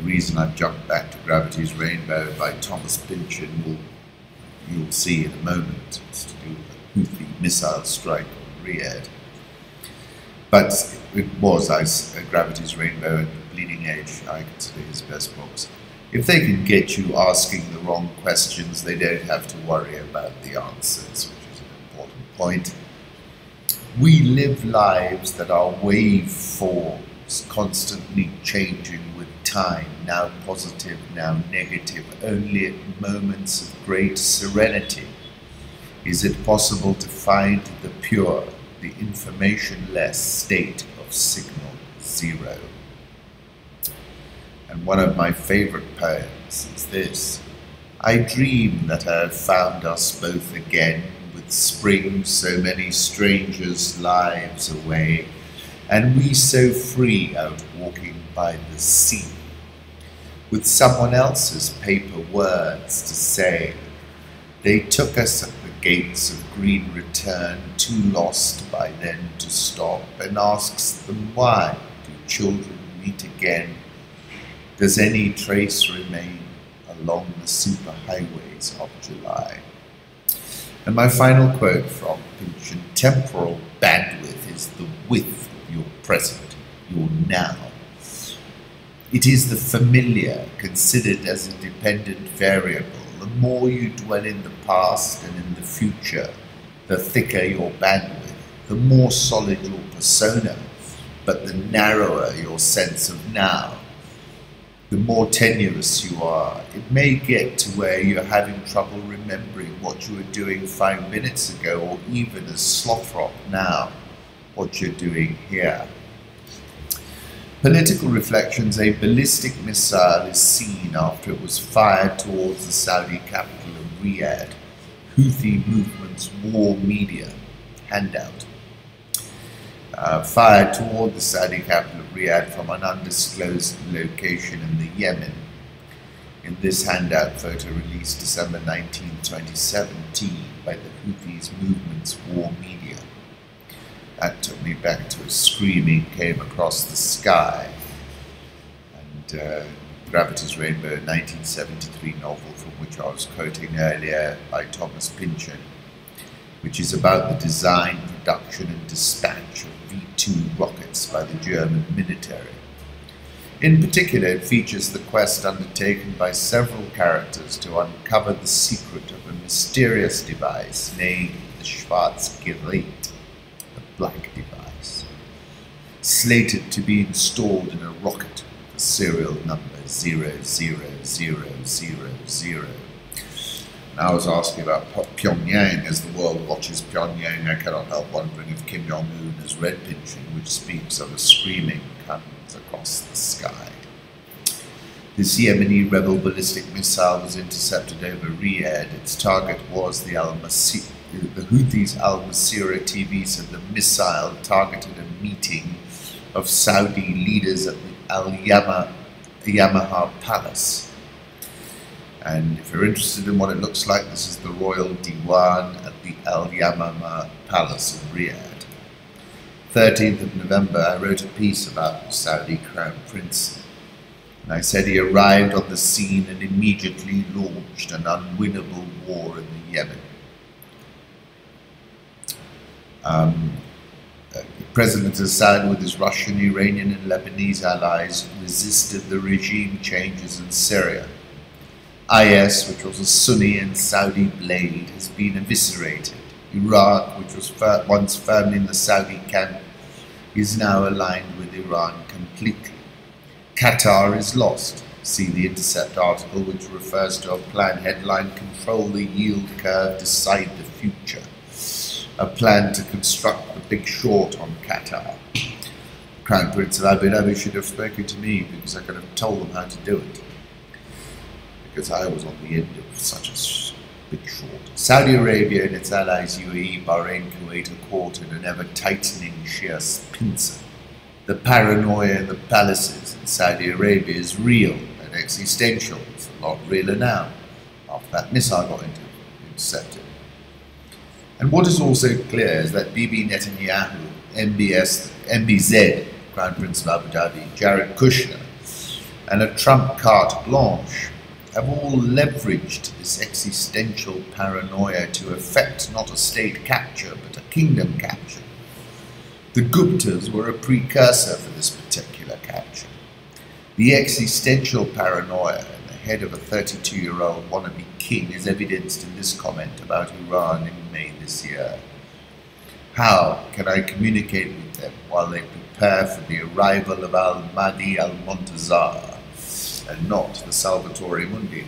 reason I've jumped back to Gravity's Rainbow by Thomas Pynchon, you'll see in a moment. It's to do with the Houthi missile strike on Riyadh. But it was Gravity's Rainbow and Bleeding Edge, I consider his best books. If they can get you asking the wrong questions, they don't have to worry about the answers, which is an important point. We live lives that are waveforms, constantly changing with time, now positive, now negative, only at moments of great serenity. Is it possible to find the pure, the information-less state of signal zero? And one of my favorite poems is this: I dream that I have found us both again, with spring so many strangers' lives away, and we so free out walking by the sea, with someone else's paper words to say. They took us at the gates of green return, too lost by then to stop, and asks them why do children meet again? Does any trace remain along the superhighways of July? And my final quote from Pynchon: temporal bandwidth is the width of your present, your now. It is the familiar considered as a dependent variable. The more you dwell in the past and in the future, the thicker your bandwidth, the more solid your persona, but the narrower your sense of now. The more tenuous you are, it may get to where you're having trouble remembering what you were doing 5 minutes ago, or even as Slothrop now, what you're doing here. Political reflections: a ballistic missile is seen after it was fired towards the Saudi capital of Riyadh. Houthi movement's war media handout. Fired toward the Saudi capital of Riyadh from an undisclosed location in the Yemen. In this handout photo released December 19, 2017 by the Houthis movement's war media. That took me back to a screaming came across the sky, and Gravity's Rainbow, 1973 novel from which I was quoting earlier by Thomas Pynchon, which is about the design, production and dispatch of V-2 rockets by the German military. In particular, it features the quest undertaken by several characters to uncover the secret of a mysterious device named the Schwarz Gerät, the black device, slated to be installed in a rocket with the serial number 00000. I was asking about Pyongyang. As the world watches Pyongyang, I cannot help wondering if Kim Jong-un has read Pynchon, which speaks of a screaming comes across the sky. This Yemeni rebel ballistic missile was intercepted over Riyadh. Its target was the Houthis' Al-Masirah TV said the missile targeted a meeting of Saudi leaders at the AlYamama Palace. And if you're interested in what it looks like, this is the royal Diwan at the AlYamama Palace in Riyadh. 13th of November, I wrote a piece about the Saudi Crown Prince. And I said he arrived on the scene and immediately launched an unwinnable war in the Yemen. The President Assad, with his Russian, Iranian and Lebanese allies, resisted the regime changes in Syria. IS, which was a Sunni and Saudi blade, has been eviscerated. Iraq, which was once firmly in the Saudi camp, is now aligned with Iran completely. Qatar is lost. See the Intercept article, which refers to a plan headline, "Control the Yield Curve, Decide the Future." A plan to construct the Big Short on Qatar. The Crown Prince of Abu Dhabi should have spoken to me, because I could have told them how to do it. Because I was on the end of such a big short. Saudi Arabia and its allies UAE, Bahrain, Kuwait are caught in an ever-tightening sheer pincer. The paranoia in the palaces in Saudi Arabia is real and existential. It's a lot realer now, after that missile got intercepted. And what is also clear is that Bibi Netanyahu, MBZ, Crown Prince of Abu Dhabi, Jared Kushner, and a Trump carte blanche have all leveraged this existential paranoia to effect not a state capture but a kingdom capture. The Guptas were a precursor for this particular capture. The existential paranoia in the head of a 32-year-old wannabe king is evidenced in this comment about Iran in May this year. How can I communicate with them while they prepare for the arrival of al-Mahdi al-Montazar and not the Salvatore Mundi?